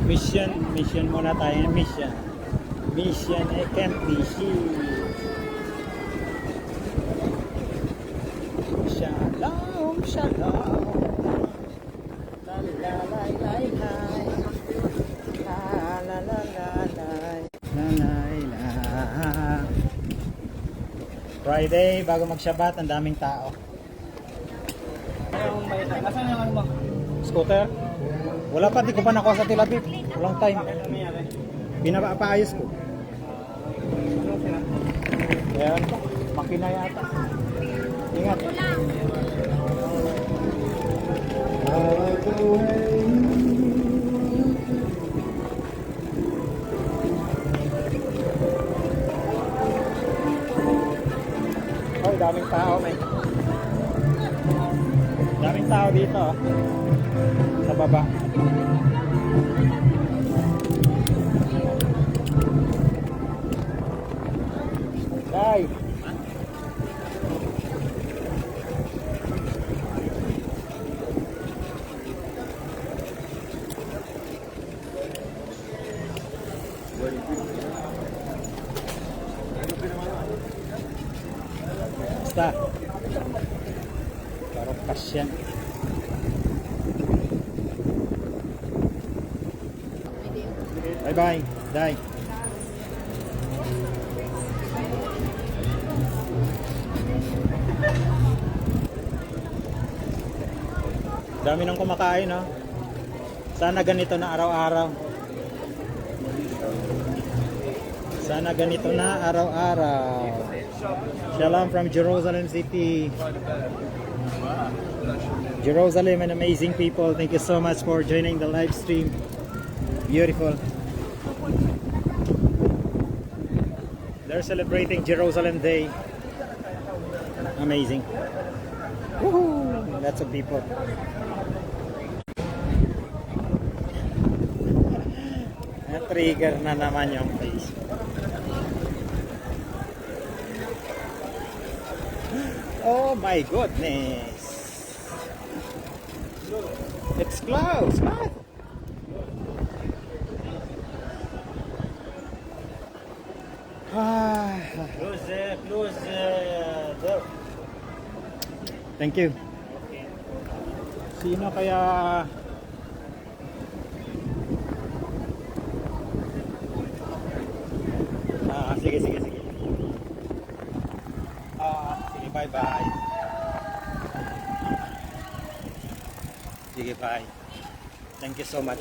Mission muna tayo. Mission Camp Mission. Shalom. La la la la la. La la la la la. La. Friday, bago mag-Shabbat, ang daming tao. Nasaan yung ano mo? Scooter? Wala pa, di ko pa nakuha sa Tel Aviv. Walang time. Pinapaayos ko. Ayan, makina yata. Ingat. Oh, daming tao, may. Daming tao dito, oh. Sa baba. Day. Basta. Parang pasyan. Bye-bye. Day. Dami nang kumakain, no? Sana ganito na araw-araw. Sana ganito na araw-araw. Shalom from Jerusalem City. Jerusalem, and amazing people. Thank you so much for joining the live stream. Beautiful. They're celebrating Jerusalem Day. Amazing. Woohoo! Lots of people. Na-trigger na naman yung face. Oh my goodness. It's close. What? Close door. Thank you. Sino kaya sige. Sige, bye. Sige, bye. Thank you so much.